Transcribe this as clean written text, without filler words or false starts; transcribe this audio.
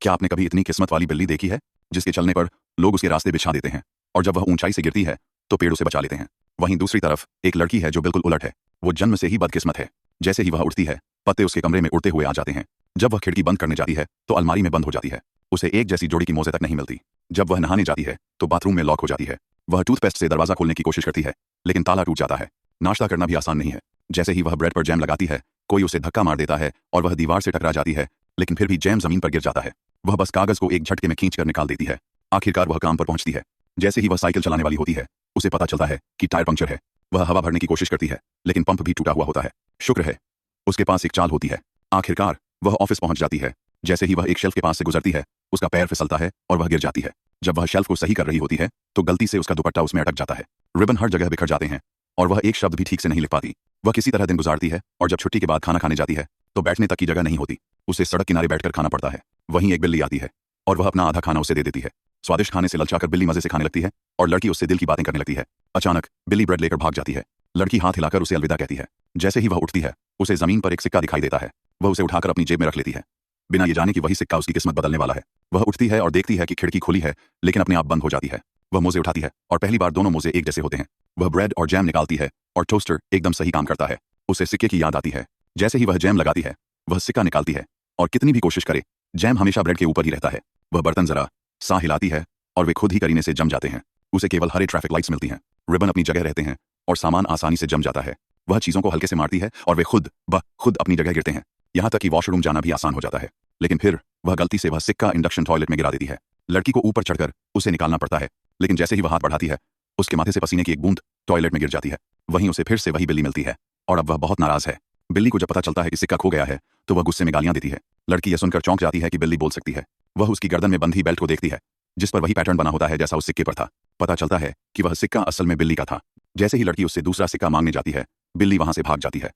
क्या आपने कभी इतनी किस्मत वाली बिल्ली देखी है जिसके चलने पर लोग उसके रास्ते बिछा देते हैं और जब वह ऊंचाई से गिरती है तो पेड़ उसे बचा लेते हैं। वहीं दूसरी तरफ एक लड़की है जो बिल्कुल उलट है। वो जन्म से ही बदकिस्मत है। जैसे ही वह उठती है पत्ते उसके कमरे में उड़ते हुए आ जाते हैं। जब वह खिड़की बंद करने जाती है तो अलमारी में बंद हो जाती है। उसे एक जैसी जोड़ी की मोज़ें तक नहीं मिलती। जब वह नहाने जाती है तो बाथरूम में लॉक हो जाती है। वह टूथपेस्ट से दरवाजा खोलने की कोशिश करती है लेकिन ताला टूट जाता है। नाश्ता करना भी आसान नहीं है। जैसे ही वह ब्रेड पर जैम लगाती है कोई उसे धक्का मार देता है और वह दीवार से टकरा जाती है, लेकिन फिर भी जैम जमीन पर गिर जाता है। वह बस कागज को एक झटके में खींच कर निकाल देती है। आखिरकार वह काम पर पहुंचती है। जैसे ही वह साइकिल चलाने वाली होती है उसे पता चलता है कि टायर पंक्चर है। वह हवा भरने की कोशिश करती है लेकिन पंप भी टूटा हुआ होता है। शुक्र है उसके पास एक चाल होती है। आखिरकार वह ऑफिस पहुंच जाती है। जैसे ही वह एक शेल्फ के पास से गुजरती है उसका पैर फिसलता है और वह गिर जाती है। जब वह शेल्फ को सही कर रही होती है तो गलती से उसका दुपट्टा उसमें अटक जाता है। रिबन हर जगह बिखर जाते हैं और वह एक शब्द भी ठीक से नहीं लिख पाती। वह किसी तरह दिन गुजारती है और जब छुट्टी के बाद खाना खाने जाती है तो बैठने तक की जगह नहीं होती। उसे सड़क किनारे बैठकर खाना पड़ता है। वहीं एक बिल्ली आती है और वह अपना आधा खाना उसे दे देती है। स्वादिष्ट खाने से ललचाकर बिल्ली मजे से खाने लगती है और लड़की उससे दिल की बातें करने लगती है। अचानक बिल्ली ब्रेड लेकर भाग जाती है। लड़की हाथ हिलाकर उसे अलविदा कहती है। जैसे ही वह उठती है उसे जमीन पर एक सिक्का दिखाई देता है। वह उसे उठाकर अपनी जेब में रख लेती है बिना ये जाने कि वही सिक्का उसकी किस्मत बदलने वाला है। वह उठती है और देखती है कि खिड़की खुली है लेकिन अपने आप बंद हो जाती है। वह मोजे उठाती है और पहली बार दोनों मोजे एक जैसे होते हैं। वह ब्रेड और जैम निकालती है और टोस्टर एकदम सही काम करता है। उसे सिक्के की याद आती है। जैसे ही वह जैम लगाती है वह सिक्का निकालती है और कितनी भी कोशिश करे जैम हमेशा ब्रेड के ऊपर ही रहता है। वह बर्तन जरा सा हिलाती है और वे खुद ही करीने से जम जाते हैं। उसे केवल हरे ट्रैफिक लाइट्स मिलती हैं। रिबन अपनी जगह रहते हैं और सामान आसानी से जम जाता है। वह चीजों को हल्के से मारती है और वे खुद अपनी जगह गिरते हैं। यहाँ तक कि वॉशरूम जाना भी आसान हो जाता है। लेकिन फिर वह गलती से वह सिक्का इंडक्शन टॉयलेट में गिरा देती है। लड़की को ऊपर चढ़कर उसे निकालना पड़ता है लेकिन जैसे ही वह हाथ बढ़ाती है उसके माथे से पसीने की एक बूंद टॉयलेट में गिर जाती है। वहीं उसे फिर से वही बिल्ली मिलती है और अब वह बहुत नाराज है। बिल्ली को जब पता चलता है कि सिक्का खो गया है तो वह गुस्से में गालियां देती है। लड़की यह सुनकर चौंक जाती है कि बिल्ली बोल सकती है। वह उसकी गर्दन में बंधी बेल्ट को देखती है जिस पर वही पैटर्न बना होता है जैसा उस सिक्के पर था। पता चलता है कि वह सिक्का असल में बिल्ली का था। जैसे ही लड़की उससे दूसरा सिक्का मांगने जाती है बिल्ली वहां से भाग जाती है।